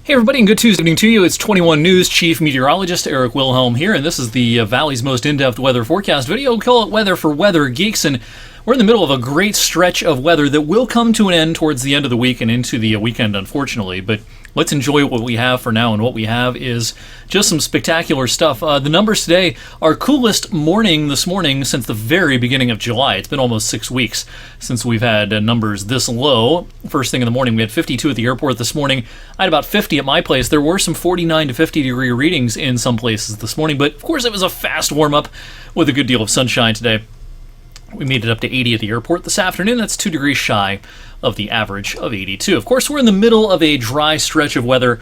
Hey everybody, and good Tuesday evening to you. It's 21 News Chief Meteorologist Eric Wilhelm here, and this is the Valley's most in-depth weather forecast video. We call it Weather for Weather Geeks, and we're in the middle of a great stretch of weather that will come to an end towards the end of the week and into the weekend, unfortunately. But let's enjoy what we have for now, and what we have is just some spectacular stuff. The numbers today are coolest morning this morning since the very beginning of July. It's been almost 6 weeks since we've had numbers this low. First thing in the morning, we had 52 at the airport this morning. I had about 50 at my place. There were some 49 to 50 degree readings in some places this morning, but of course it was a fast warm-up with a good deal of sunshine today. We made it up to 80 at the airport this afternoon. That's 2 degrees shy of the average of 82. Of course, we're in the middle of a dry stretch of weather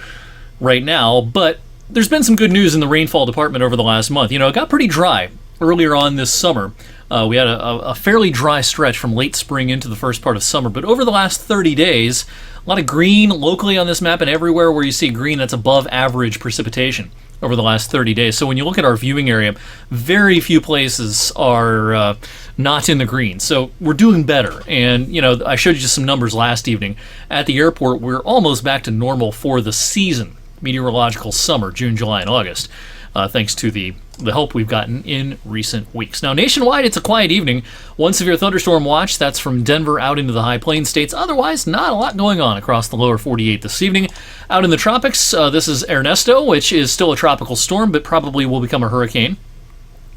right now, but there's been some good news in the rainfall department over the last month. You know, it got pretty dry earlier on this summer. We had a fairly dry stretch from late spring into the first part of summer, but over the last 30 days, a lot of green locally on this map, and everywhere where you see green, that's above average precipitation over the last 30 days. So when you look at our viewing area, very few places are not in the green. So we're doing better. And, you know, I showed you just some numbers last evening. At the airport, we're almost back to normal for the season, meteorological summer, June, July, and August, thanks to the help we've gotten in recent weeks. Now, nationwide, it's a quiet evening. One severe thunderstorm watch, that's from Denver out into the high plains states. Otherwise, not a lot going on across the lower 48 this evening. Out in the tropics, this is Ernesto, which is still a tropical storm, but probably will become a hurricane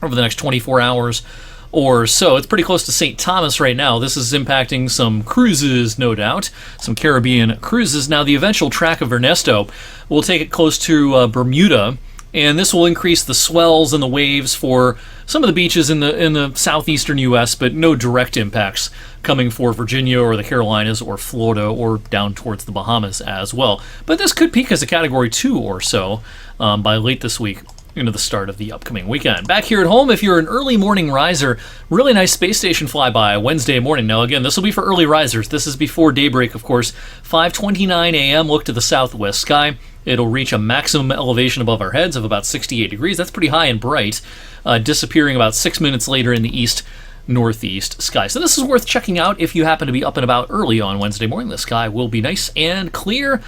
over the next 24 hours or so. It's pretty close to St. Thomas right now. This is impacting some cruises, no doubt, some Caribbean cruises. Now, the eventual track of Ernesto will take it close to Bermuda, and this will increase the swells and the waves for some of the beaches in the southeastern U.S., but no direct impacts coming for Virginia or the Carolinas or Florida or down towards the Bahamas as well. But this could peak as a Category 2 or so by late this week into the start of the upcoming weekend. Back here at home, if you're an early morning riser, really nice space station flyby Wednesday morning. Now, again, this will be for early risers. This is before daybreak, of course. 5:29 a.m., look to the southwest sky. It'll reach a maximum elevation above our heads of about 68 degrees. That's pretty high and bright, disappearing about 6 minutes later in the east-northeast sky. So this is worth checking out if you happen to be up and about early on Wednesday morning. The sky will be nice and clear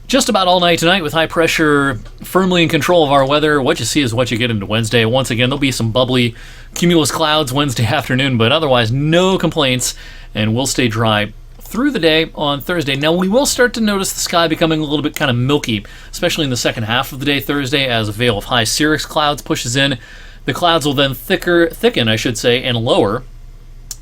just about all night tonight with high pressure firmly in control of our weather. What you see is what you get into Wednesday. Once again, there'll be some bubbly cumulus clouds Wednesday afternoon, but otherwise no complaints, and we'll stay dry through the day on Thursday. Now, we will start to notice the sky becoming a little bit kind of milky, especially in the second half of the day Thursday as a veil of high cirrus clouds pushes in. The clouds will then thicken, and lower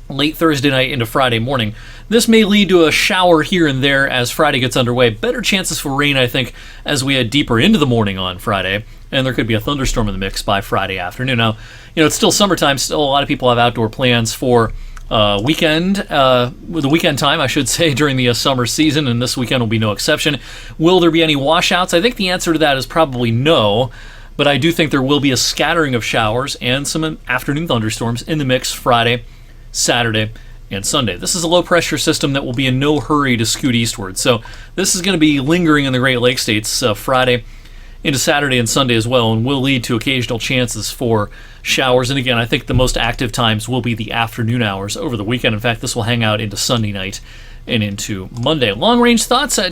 late Thursday night into Friday morning. This may lead to a shower here and there as Friday gets underway. Better chances for rain, I think, as we head deeper into the morning on Friday, and there could be a thunderstorm in the mix by Friday afternoon. Now, you know, it's still summertime. Still, a lot of people have outdoor plans for the weekend time, I should say, during the summer season, and this weekend will be no exception. Will there be any washouts? I think the answer to that is probably no, but I do think there will be a scattering of showers and some afternoon thunderstorms in the mix Friday, Saturday, and Sunday. This is a low-pressure system that will be in no hurry to scoot eastward, so this is going to be lingering in the Great Lakes states Friday into Saturday and Sunday as well, and will lead to occasional chances for showers. And again, I think the most active times will be the afternoon hours over the weekend. In fact, this will hang out into Sunday night and into Monday. Long-range thoughts. I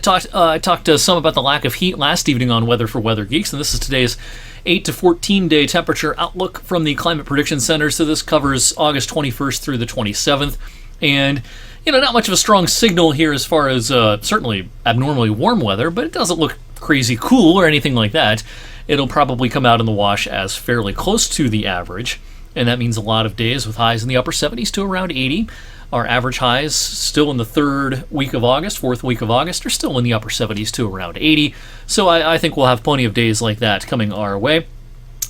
talked some about the lack of heat last evening on Weather for Weather Geeks, and this is today's 8 to 14-day temperature outlook from the Climate Prediction Center. So this covers August 21st through the 27th. And, you know, not much of a strong signal here as far as certainly abnormally warm weather, but it doesn't look crazy cool or anything like that. It'll probably come out in the wash as fairly close to the average, and that means a lot of days with highs in the upper 70s to around 80. Our average highs still in the fourth week of August, are still in the upper 70s to around 80. So I think we'll have plenty of days like that coming our way.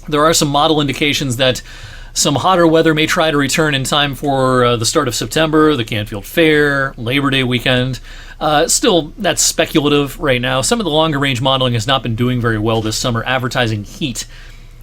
There are some model indications that some hotter weather may try to return in time for the start of September, the Canfield Fair, Labor Day weekend. Still, that's speculative right now. Some of the longer-range modeling has not been doing very well this summer, advertising heat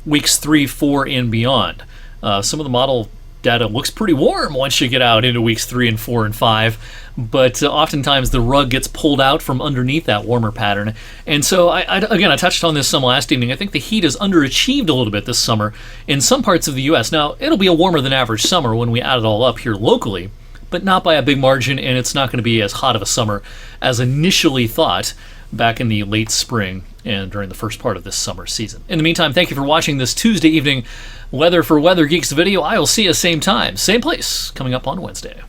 weeks 3, 4, and beyond. Some of the model data looks pretty warm once you get out into weeks 3 and 4 and 5, but oftentimes the rug gets pulled out from underneath that warmer pattern. And so, I touched on this some last evening. I think the heat has underachieved a little bit this summer in some parts of the U.S. Now, it'll be a warmer than average summer when we add it all up here locally, but not by a big margin, and it's not going to be as hot of a summer as initially thought back in the late spring and during the first part of this summer season. In the meantime, thank you for watching this Tuesday evening Weather for Weather Geeks video. I will see you same time, same place, coming up on Wednesday.